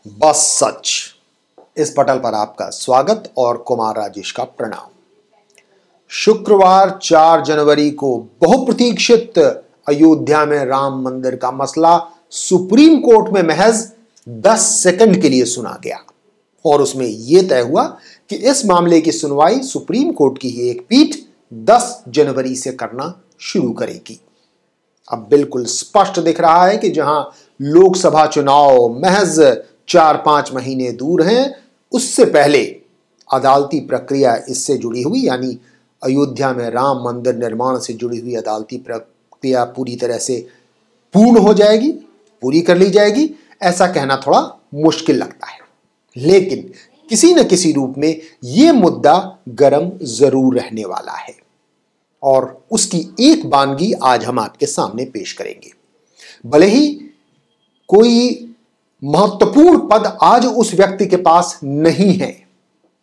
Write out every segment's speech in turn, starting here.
बस सच। इस पटल पर आपका स्वागत और कुमार राजेश का प्रणाम। शुक्रवार 4 जनवरी को बहुप्रतीक्षित अयोध्या में राम मंदिर का मसला सुप्रीम कोर्ट में महज 10 सेकंड के लिए सुना गया और उसमें यह तय हुआ कि इस मामले की सुनवाई सुप्रीम कोर्ट की ही एक पीठ 10 जनवरी से करना शुरू करेगी। अब बिल्कुल स्पष्ट दिख रहा है कि जहां लोकसभा चुनाव महज 4-5 महीने दूर हैं, उससे पहले अदालती प्रक्रिया इससे जुड़ी हुई यानी अयोध्या में राम मंदिर निर्माण से जुड़ी हुई अदालती प्रक्रिया पूरी तरह से पूर्ण हो जाएगी, पूरी कर ली जाएगी। ऐसा कहना थोड़ा मुश्किल लगता है, लेकिन किसी न किसी रूप में यह मुद्दा गर्म जरूर रहने वाला है और उसकी एक बानगी आज हम आपके सामने पेश करेंगे। भले ही कोई महत्वपूर्ण पद आज उस व्यक्ति के पास नहीं है,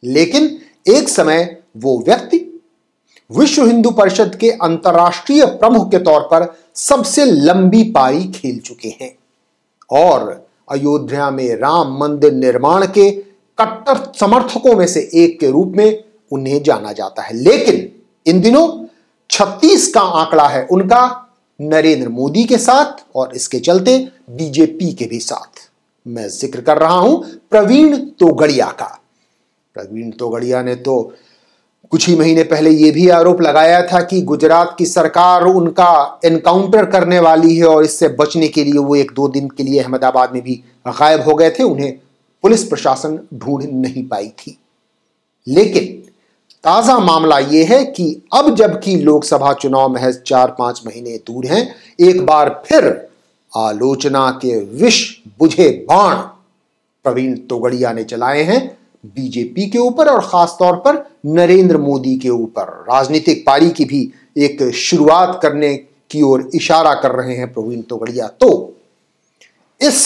लेकिन एक समय वो व्यक्ति विश्व हिंदू परिषद के अंतर्राष्ट्रीय प्रमुख के तौर पर सबसे लंबी पारी खेल चुके हैं और अयोध्या में राम मंदिर निर्माण के कट्टर समर्थकों में से एक के रूप में उन्हें जाना जाता है। लेकिन इन दिनों 36 का आंकड़ा है उनका नरेंद्र मोदी के साथ और इसके चलते बीजेपी के भी साथ। मैं जिक्र कर रहा हूं प्रवीण तोगड़िया का। प्रवीण तोगड़िया ने तो कुछ ही महीने पहले यह भी आरोप लगाया था कि गुजरात की सरकार उनका एनकाउंटर करने वाली है और इससे बचने के लिए वो 1-2 दिन के लिए अहमदाबाद में भी गायब हो गए थे। उन्हें पुलिस प्रशासन ढूंढ नहीं पाई थी। लेकिन ताजा मामला यह है कि अब जबकि लोकसभा चुनाव महज 4-5 महीने दूर हैं, एक बार फिर आलोचना के विष बुझे बाण प्रवीण तोगड़िया ने चलाए हैं बीजेपी के ऊपर और खासतौर पर नरेंद्र मोदी के ऊपर। राजनीतिक पारी की भी एक शुरुआत करने की ओर इशारा कर रहे हैं प्रवीण तोगड़िया। तो इस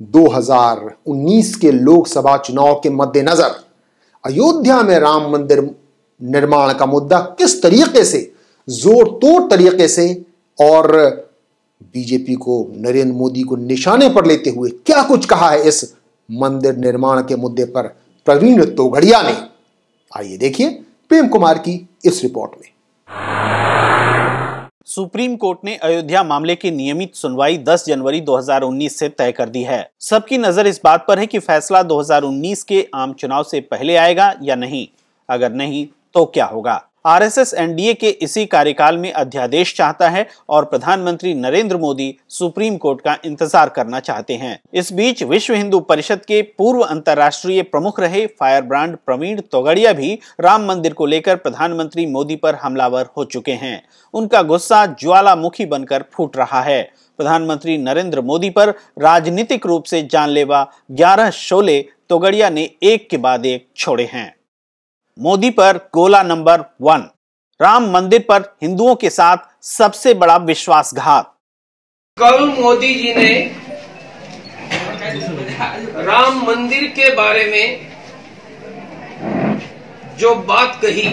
2019 के लोकसभा चुनाव के मद्देनजर अयोध्या में राम मंदिर निर्माण का मुद्दा किस तरीके से जोर तोड़ तरीके से और बीजेपी को नरेंद्र मोदी को निशाने पर लेते हुए क्या कुछ कहा है इस मंदिर निर्माण के मुद्दे पर प्रवीण तोगड़िया ने, आइए देखिए प्रेम कुमार की इस रिपोर्ट में। सुप्रीम कोर्ट ने अयोध्या मामले की नियमित सुनवाई 10 जनवरी 2019 से तय कर दी है। सबकी नजर इस बात पर है कि फैसला 2019 के आम चुनाव से पहले आएगा या नहीं। अगर नहीं तो क्या होगा। आरएसएस एनडीए के इसी कार्यकाल में अध्यादेश चाहता है और प्रधानमंत्री नरेंद्र मोदी सुप्रीम कोर्ट का इंतजार करना चाहते हैं। इस बीच विश्व हिंदू परिषद के पूर्व अंतर्राष्ट्रीय प्रमुख रहे फायरब्रांड प्रवीण तोगड़िया भी राम मंदिर को लेकर प्रधानमंत्री मोदी पर हमलावर हो चुके हैं। उनका गुस्सा ज्वालामुखी बनकर फूट रहा है। प्रधानमंत्री नरेंद्र मोदी पर राजनीतिक रूप से जानलेवा 11 शोले तोगड़िया ने एक के बाद एक छोड़े हैं। मोदी पर गोला नंबर 1, राम मंदिर पर हिंदुओं के साथ सबसे बड़ा विश्वासघात। कल मोदी जी ने राम मंदिर के बारे में जो बात कही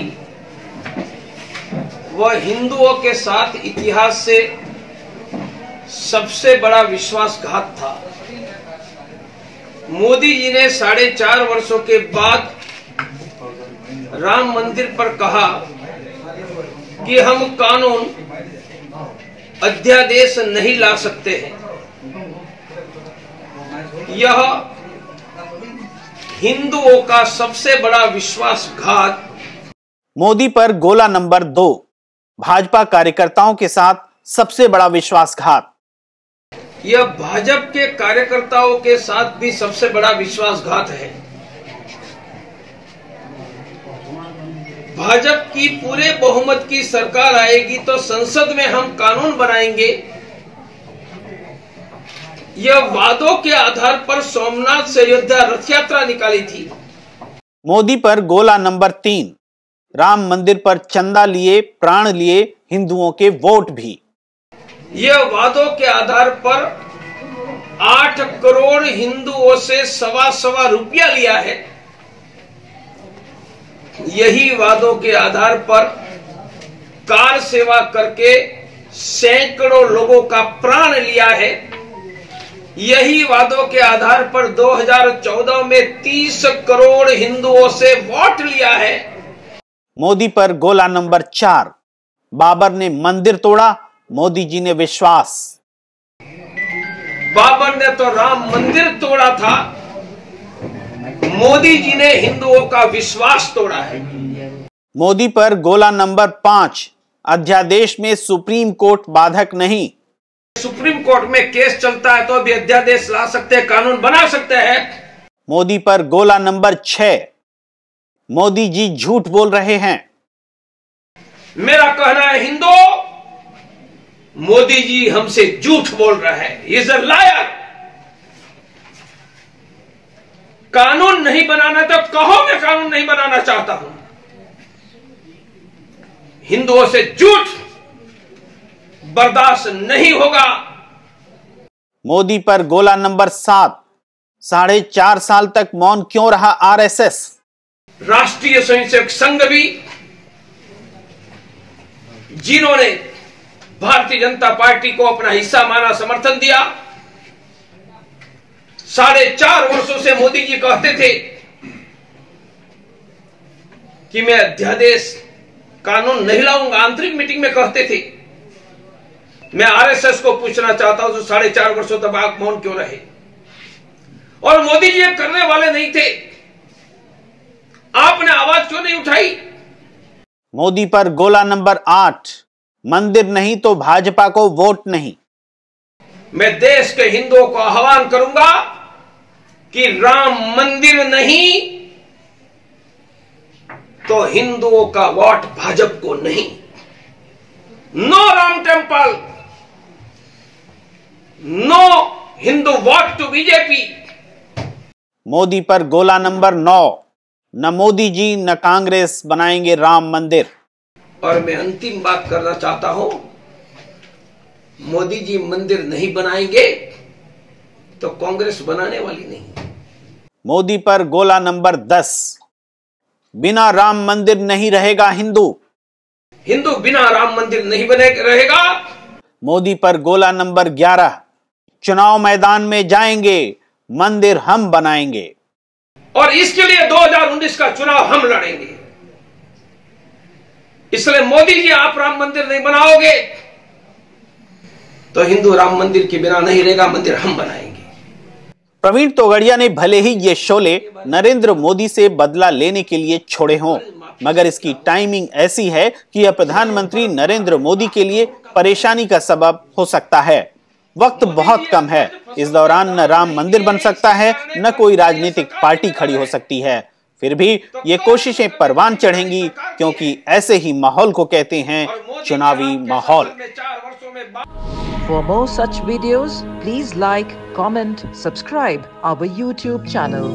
वह हिंदुओं के साथ इतिहास से सबसे बड़ा विश्वासघात था। मोदी जी ने 4.5 वर्षों के बाद राम मंदिर पर कहा कि हम कानून अध्यादेश नहीं ला सकते हैं। यह हिंदुओं का सबसे बड़ा विश्वासघात। मोदी पर गोला नंबर 2, भाजपा कार्यकर्ताओं के साथ सबसे बड़ा विश्वासघात। यह भाजपा के कार्यकर्ताओं के साथ भी सबसे बड़ा विश्वासघात है। भाजपा की पूरे बहुमत की सरकार आएगी तो संसद में हम कानून बनाएंगे। यह वादों के आधार पर सोमनाथ से अयोध्या रथ यात्रा निकाली थी। मोदी पर गोला नंबर 3, राम मंदिर पर चंदा लिए, प्राण लिए, हिंदुओं के वोट भी। यह वादों के आधार पर 8 करोड़ हिंदुओं से सवा रुपया लिया है। यही वादों के आधार पर कार सेवा करके सैकड़ों लोगों का प्राण लिया है। यही वादों के आधार पर 2014 में 30 करोड़ हिंदुओं से वोट लिया है। मोदी पर गोला नंबर 4, बाबर ने मंदिर तोड़ा, मोदी जी ने विश्वास। बाबर ने तो राम मंदिर तोड़ा था, मोदी जी ने हिंदुओं का विश्वास तोड़ा है। मोदी पर गोला नंबर 5, अध्यादेश में सुप्रीम कोर्ट बाधक नहीं। सुप्रीम कोर्ट में केस चलता है तो भी अध्यादेश ला सकते हैं, कानून बना सकते हैं। मोदी पर गोला नंबर 6, मोदी जी झूठ बोल रहे हैं। मेरा कहना है हिंदू, मोदी जी हमसे झूठ बोल रहा है, इज अ लायर। कानून नहीं बनाना तो कहो मैं कानून नहीं बनाना चाहता हूं। हिंदुओं से झूठ बर्दाश्त नहीं होगा। मोदी पर गोला नंबर 7, 4.5 साल तक मौन क्यों रहा आरएसएस। राष्ट्रीय स्वयंसेवक संघ भी, जिन्होंने भारतीय जनता पार्टी को अपना हिस्सा माना, समर्थन दिया, 4.5 वर्षों से मोदी जी कहते थे कि मैं अध्यादेश कानून नहीं लाऊंगा। आंतरिक मीटिंग में कहते थे। मैं आरएसएस को पूछना चाहता हूं, तो 4.5 वर्षों तक आप मौन क्यों रहे? और मोदी जी ये करने वाले नहीं थे, आपने आवाज क्यों नहीं उठाई? मोदी पर गोला नंबर 8, मंदिर नहीं तो भाजपा को वोट नहीं। मैं देश के हिंदुओं को आह्वान करूंगा कि राम मंदिर नहीं तो हिंदुओं का वोट भाजपा को नहीं। No Ram temple, no Hindu vote to BJP. Modi पर गोला नंबर 9, न मोदी जी न कांग्रेस बनाएंगे राम मंदिर। और मैं अंतिम बात करना चाहता हूं, मोदी जी मंदिर नहीं बनाएंगे तो कांग्रेस बनाने वाली नहीं। मोदी पर गोला नंबर 10, बिना राम मंदिर नहीं रहेगा हिंदू। हिंदू बिना राम मंदिर नहीं बने रहेगा। मोदी पर गोला नंबर 11, चुनाव मैदान में जाएंगे, मंदिर हम बनाएंगे। और इसके लिए 2019 का चुनाव हम लड़ेंगे। इसलिए मोदी जी, आप राम मंदिर नहीं बनाओगे तो हिंदू राम मंदिर के बिना नहीं रहेगा, मंदिर हम बनाएंगे। प्रवीण तोगड़िया ने भले ही ये शोले नरेंद्र मोदी से बदला लेने के लिए छोड़े हों, मगर इसकी टाइमिंग ऐसी है कि यह प्रधानमंत्री नरेंद्र मोदी के लिए परेशानी का सबब हो सकता है। वक्त बहुत कम है। इस दौरान न राम मंदिर बन सकता है, न कोई राजनीतिक पार्टी खड़ी हो सकती है। फिर भी ये कोशिशें परवान चढ़ेंगी, क्योंकि ऐसे ही माहौल को कहते हैं चुनावी माहौल। For more such videos, please like, comment, subscribe our YouTube channel.